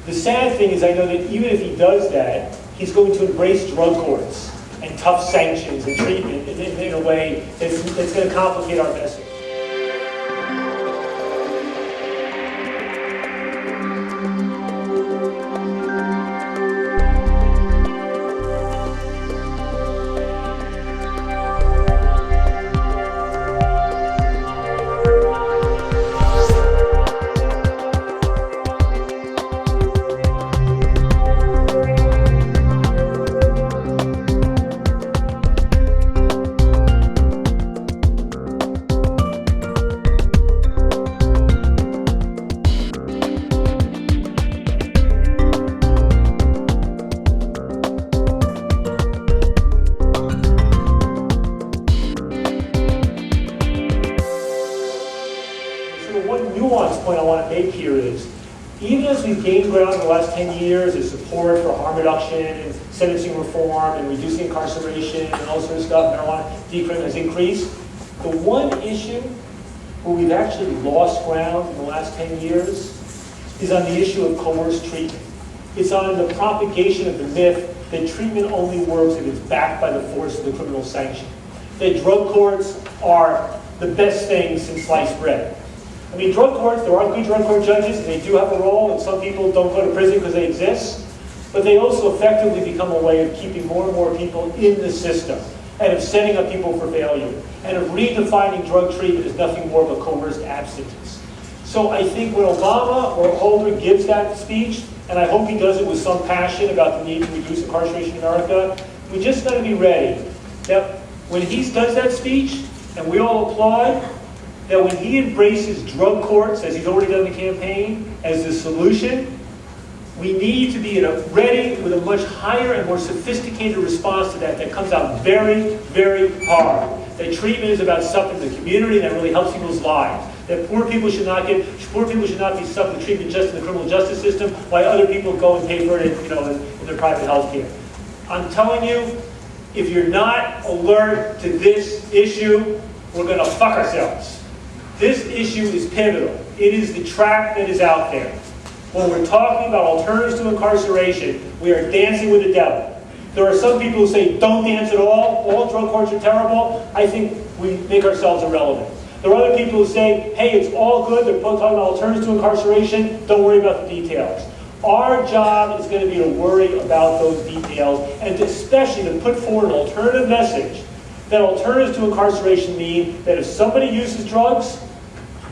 The sad thing is I know that even if he does that, he's going to embrace drug courts and tough sanctions and treatment in a way that's going to complicate our message. Gained ground in the last 10 years is support for harm reduction and sentencing reform and reducing incarceration and all sorts of stuff. Marijuana decriminalization has increased. The one issue where we've actually lost ground in the last 10 years is on the issue of coerced treatment. It's on the propagation of the myth that treatment only works if it's backed by the force of the criminal sanction. That drug courts are the best thing since sliced bread. I mean, drug courts, there are good drug court judges, and they do have a role, and some people don't go to prison because they exist, but they also effectively become a way of keeping more and more people in the system, and of setting up people for failure, and of redefining drug treatment as nothing more of a coerced abstinence. So I think when Obama or Holder gives that speech, and I hope he does it with some passion about the need to reduce incarceration in America, we just got to be ready that when he does that speech, and we all applaud, that when he embraces drug courts, as he's already done in the campaign, as the solution, we need to be ready with a much higher and more sophisticated response to that comes out very, very hard. That treatment is about stuff in the community that really helps people's lives. That poor people should not be stuck with treatment just in the criminal justice system, while other people go and pay for it in their private health care. I'm telling you, if you're not alert to this issue, we're going to fuck ourselves. This issue is pivotal. It is the trap that is out there. When we're talking about alternatives to incarceration, we are dancing with the devil. There are some people who say, don't dance at all drug courts are terrible. I think we make ourselves irrelevant. There are other people who say, hey, it's all good, they're talking about alternatives to incarceration, don't worry about the details. Our job is going to be to worry about those details, and especially to put forward an alternative message that alternatives to incarceration mean that if somebody uses drugs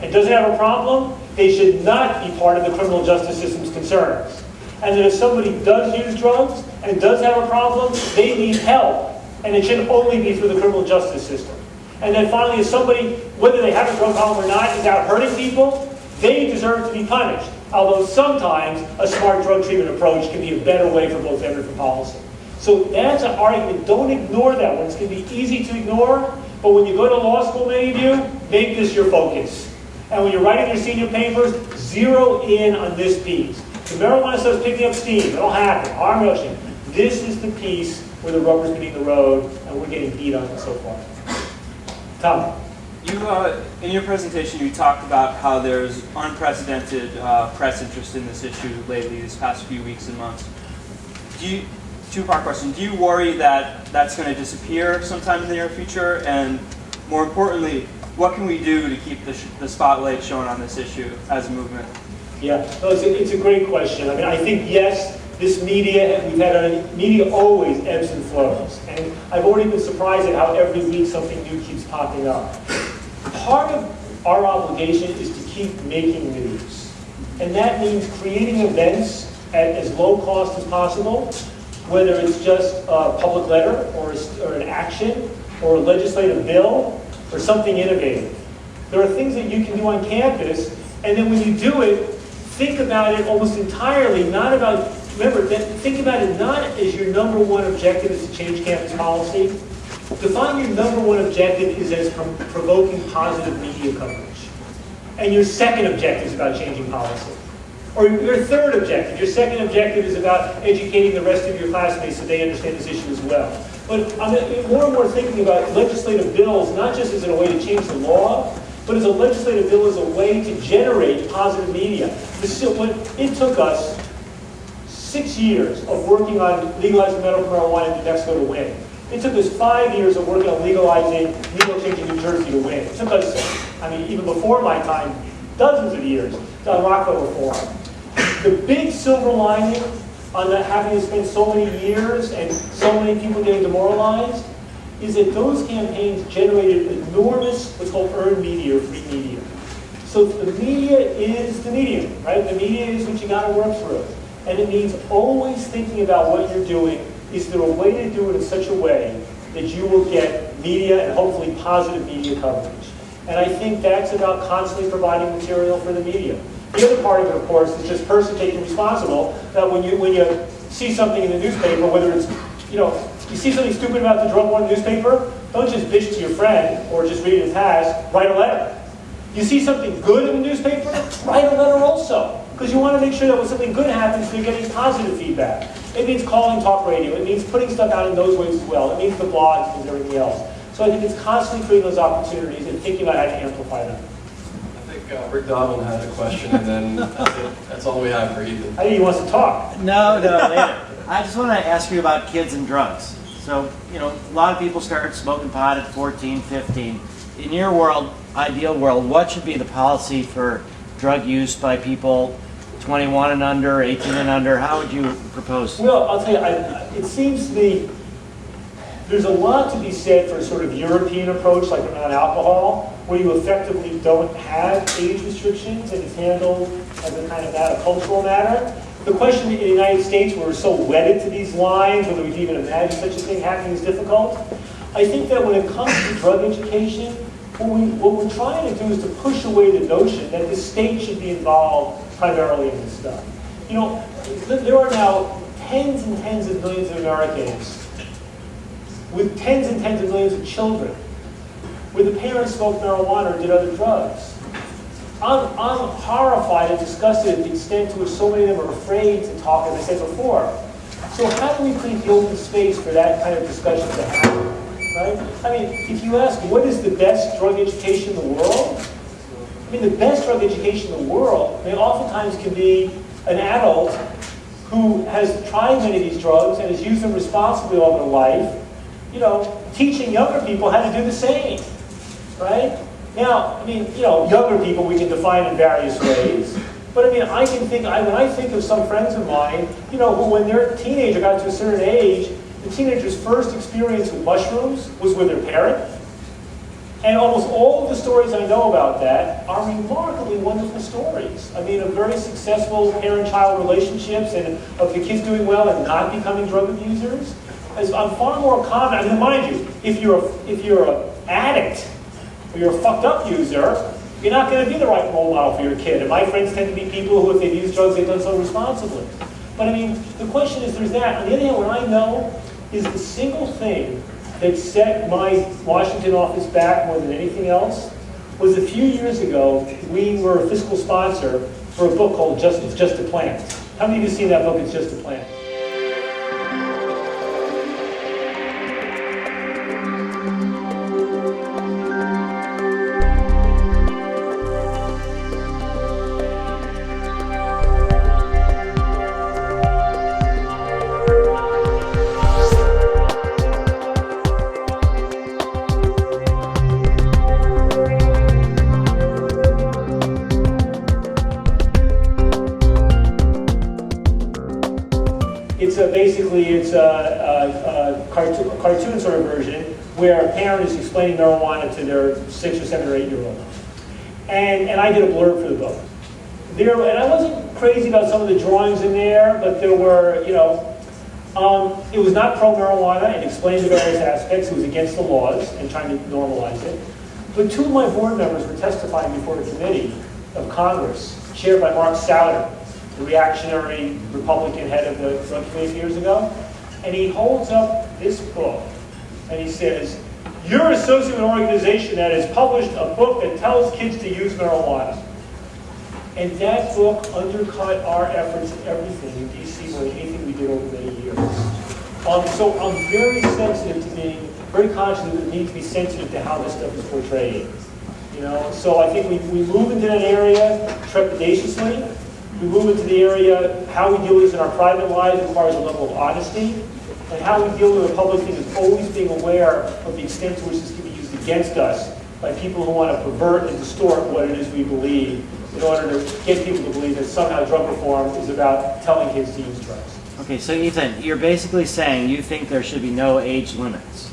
and doesn't have a problem, they should not be part of the criminal justice system's concerns. And that if somebody does use drugs and does have a problem, they need help. And it should only be through the criminal justice system. And then finally, if somebody, whether they have a drug problem or not, is out hurting people, they deserve to be punished. Although sometimes a smart drug treatment approach can be a better way for both them and for policy. So that's an argument. Don't ignore that one. It's going to be easy to ignore, but when you go to law school, many of you, make this your focus. And when you're writing your senior papers, zero in on this piece. The marijuana starts picking up steam. It'll happen. Harm reduction. This is the piece where the rubber's meeting the road, and we're getting beat on it so far. Tom. In your presentation, you talked about how there's unprecedented press interest in this issue lately, these past few weeks and months. Two-part question. Do you worry that that's going to disappear sometime in the near future? And more importantly, what can we do to keep the spotlight shown on this issue as a movement? Yeah, no, it's a great question. I mean, I think, yes, this media, media always ebbs and flows. And I've already been surprised at how every week something new keeps popping up. Part of our obligation is to keep making news. And that means creating events at as low cost as possible, whether it's just a public letter or an action or a legislative bill or something innovative. There are things that you can do on campus, and then when you do it, think about it almost entirely, not about, remember, think about it not as your number one objective is to change campus policy. Define your number one objective is as provoking positive media coverage. And your second objective is about changing policy. Or your third objective, your second objective is about educating the rest of your classmates so they understand this issue as well. But I'm more and more thinking about legislative bills, not just as a way to change the law, but as a legislative bill as a way to generate positive media. This is what it took us 6 years of working on legalizing medical marijuana in New Mexico to win. It took us 5 years of working on legalizing needle change in New Jersey to win. It took us, I mean, even before my time, dozens of years to unlock the reform. The big silver lining on that, having to spend so many years and so many people getting demoralized, is that those campaigns generated enormous, what's called earned media or free media. So the media is the medium, right? The media is what you got to work through. And it means always thinking about what you're doing. Is there a way to do it in such a way that you will get media and hopefully positive media coverage? And I think that's about constantly providing material for the media. The other part of it, of course, is just personally taking responsible that when you see something in the newspaper, whether it's, you see something stupid about the drug war in the newspaper, don't just bitch to your friend or just read it as has, write a letter. You see something good in the newspaper, write a letter also. Because you want to make sure that when something good happens, you're getting positive feedback. It means calling talk radio. It means putting stuff out in those ways as well. It means the blogs, it means everything else. So I think it's constantly creating those opportunities and thinking about how to amplify them. I think Rick Doblin had a question, and then that's it. That's all we have for Ethan. I think he wants to talk. No, later. I just want to ask you about kids and drugs. So, a lot of people start smoking pot at 14, 15. In your world, ideal world, what should be the policy for drug use by people 21 and under, 18 and under? How would you propose? Well, I'll tell you, it seems to me there's a lot to be said for a sort of European approach, like around alcohol, where you effectively don't have age restrictions and it's handled as a kind of a cultural matter. The question in the United States, where we're so wedded to these lines, whether we can even imagine such a thing happening is difficult. I think that when it comes to drug education, what we're trying to do is to push away the notion that the state should be involved primarily in this stuff. There are now tens and tens of millions of Americans with tens and tens of millions of children where the parents smoked marijuana or did other drugs. I'm horrified and disgusted at the extent to which so many of them are afraid to talk, as I said before. So how do we create the open space for that kind of discussion to happen? Right? I mean, if you ask what is the best drug education in the world, I mean, the best drug education in the world, oftentimes can be an adult who has tried many of these drugs and has used them responsibly all their life, teaching younger people how to do the same, right? Now, I mean, younger people we can define in various ways, but I mean, when I think of some friends of mine, who when their teenager got to a certain age, the teenager's first experience with mushrooms was with their parent. And almost all of the stories I know about that are remarkably wonderful stories. I mean, of very successful parent-child relationships and of the kids doing well and not becoming drug abusers. I'm far more common. I mean, mind you, if you're an addict or you're a fucked up user, you're not going to be the right role model for your kid. And my friends tend to be people who, if they've used drugs, they've done so responsibly. But I mean, the question is, there's that. On the other hand, what I know is the single thing that set my Washington office back more than anything else was a few years ago, we were a fiscal sponsor for a book called It's Just a Plant. How many of you have seen that book, It's Just a Plant? It's a cartoon sort of version where a parent is explaining marijuana to their 6 or 7 or 8 year old. And I did a blurb for the book. And I wasn't crazy about some of the drawings in there, but there were, it was not pro-marijuana and explained the various aspects. It was against the laws and trying to normalize it. But 2 of my board members were testifying before a committee of Congress, chaired by Mark Souder, the reactionary Republican head of the drug committee years ago. And he holds up this book and he says, "You're associated with an organization that has published a book that tells kids to use marijuana." And that book undercut our efforts in everything in DC more than anything we did over many years. So I'm very sensitive to being very conscious of the need to be sensitive to how this stuff is portrayed. So I think we move into that area trepidatiously, We move into the area, how we deal with this in our private lives requires a level of honesty, and how we deal with the public thing is always being aware of the extent to which this can be used against us by people who want to pervert and distort what it is we believe in order to get people to believe that somehow drug reform is about telling kids to use drugs. Okay, so Ethan, you're basically saying you think there should be no age limits.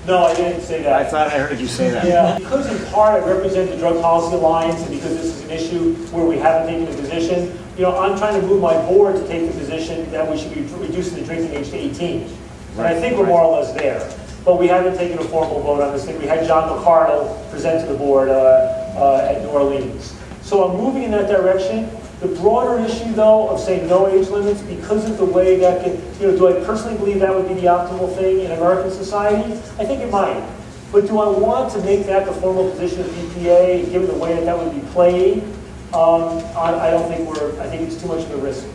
No, I didn't say that. I thought I heard you say that. Yeah, because in part I represent the Drug Policy Alliance, and because this is an issue where we haven't taken a position, I'm trying to move my board to take the position that we should be reducing the drinking age to 18. And I think we're more or less there. But we haven't taken a formal vote on this thing. We had John McCardle present to the board at New Orleans. So I'm moving in that direction. The broader issue, though, of saying no age limits, because of the way that can, do I personally believe that would be the optimal thing in American society? I think it might. But do I want to make that the formal position of EPA, given the way that that would be played? I don't think I think it's too much of a risk